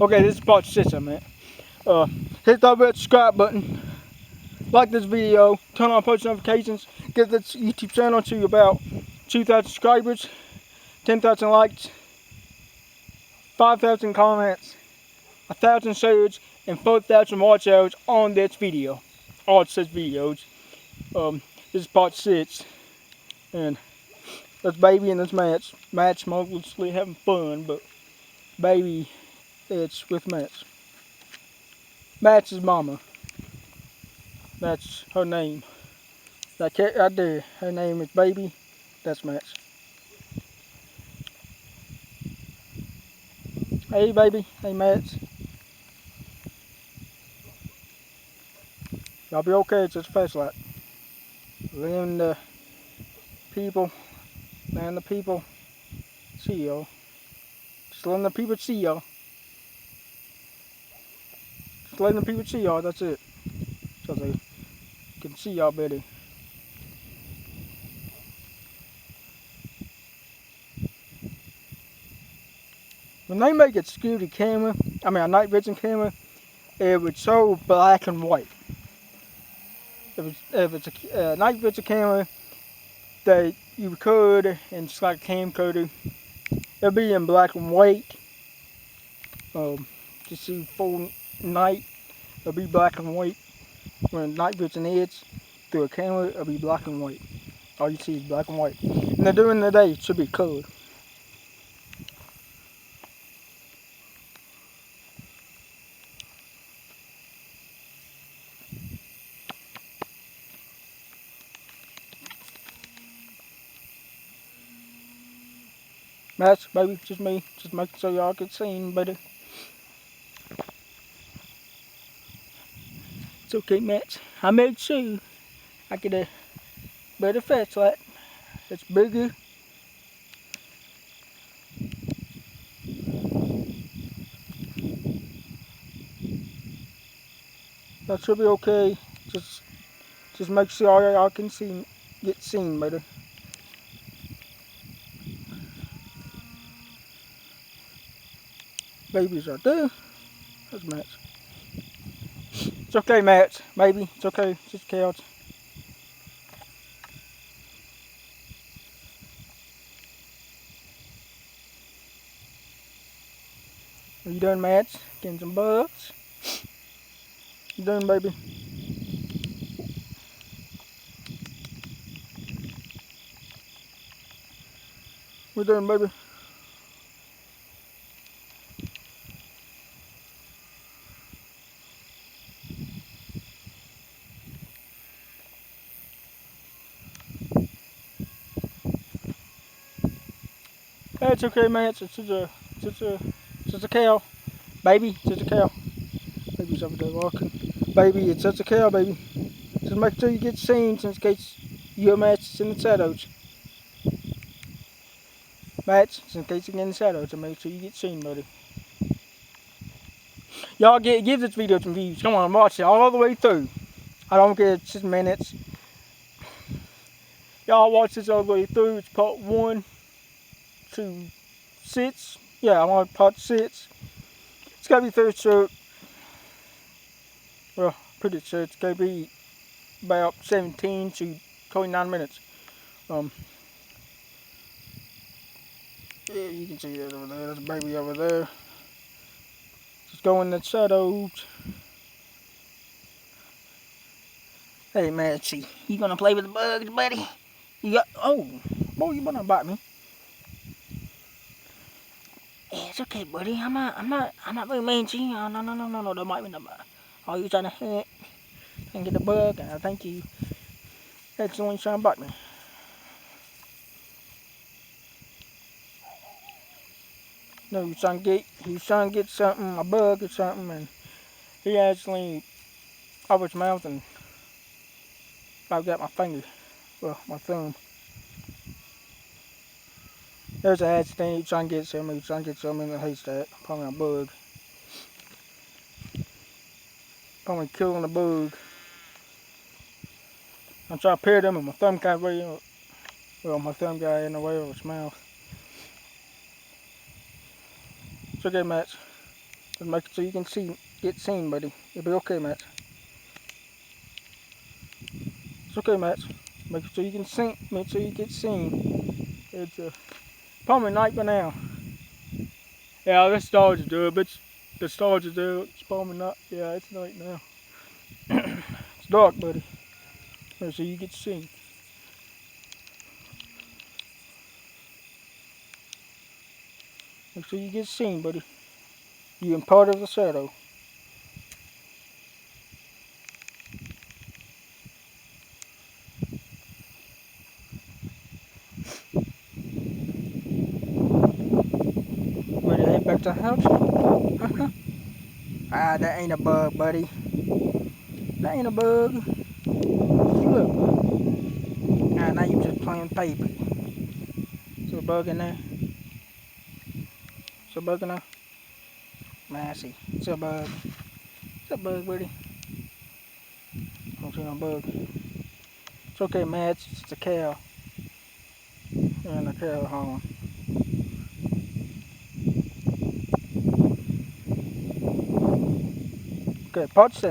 Okay, this is part 6 I meant. Hit that red subscribe button, like this video, turn on post notifications, get this YouTube channel to about 2,000 subscribers, 10,000 likes, 5,000 comments, 1,000 shares, and 4,000 watch hours on this video. All 6 videos. This is part 6, and that's Baby and this Match. Match mostly having fun, but Baby, it's with Match. Match's mama. That's her name. That cat right there, her name is Baby. That's Match. Hey, Baby. Hey, Match. Y'all be okay. It's just a flashlight. Letting the people, letting the people see y'all. Just letting the people see y'all. Just letting the people see y'all. That's it. So they can see y'all better. When they make a security camera, a night vision camera, it would show black and white. If it's a night vision camera that you record and it's like a camcorder, it'll be in black and white. To see full night, it'll be black and white. When night vision is through a camera, it'll be black and white. All you see is black and white. And then during the day, it should be colored. Match, Baby, just me. Just making sure y'all get seen better. It's okay, Match. I made sure I get a better flashlight. It's bigger. That should be okay. Just make sure all y'all can see, get seen better. Baby's right there. That's Match. It's okay, Match. Baby, it's okay. It's just couch. Are you done, Match? Getting some bugs? You done, baby? We're done, baby. It's okay, Match. It's just a cow. Baby, it's just a cow. Baby's over there walking. Baby, it's just a cow, baby. Just make sure you get seen in case your Match is in the shadows. Match, in case you get in the shadows, to make sure you get seen, buddy. Y'all give this video some views. Come on, watch it all the way through. I don't care, it's just minutes. Y'all watch this all the way through. It's part 1 to 6. Yeah, I'm on part 6. It's gotta be third short. Well, pretty sure it's gonna be about 17 to 29 minutes. Yeah, you can see that over there. That's Baby over there. Just go in the shadows. Hey, Matchy, you gonna play with the bugs, buddy? You got, oh, boy, you better not bite me. Yeah, it's okay, buddy. I'm not very mean to you. Oh, no, don't bite me, no bite. Oh, you trying to hit and get the bug? I thank you. That's the one trying to bite me. No, he was trying to get something, a bug or something, and he actually opened his mouth and I got my finger, well, my thumb. There's an accident. He was trying to get something in the haystack, probably a bug. Probably killing the bug. I'm trying to pet him and my thumb got way, well, my thumb got in the way of his mouth. It's okay, Match. Just make it so you can get seen, buddy. It'll be okay, Matt. It's okay, Matt. Make it so you can see. Make sure you get seen. It's probably night by now. Yeah, the stars are there, but the stars are there. It's probably not. Yeah, it's night now. It's dark, buddy. Make sure you get seen. Make sure you get seen, buddy. You're part of the shadow. Ready to head back to the house? Ah, that ain't a bug, buddy. That ain't a bug. See, look. Ah, now you just playing paper. Is there a bug in there? Is there a bug in there? Nah, I see. It's a bug. It's a bug, buddy. I don't see no bug. It's okay, man. It's just a cow. And a cow home. Okay, part 7.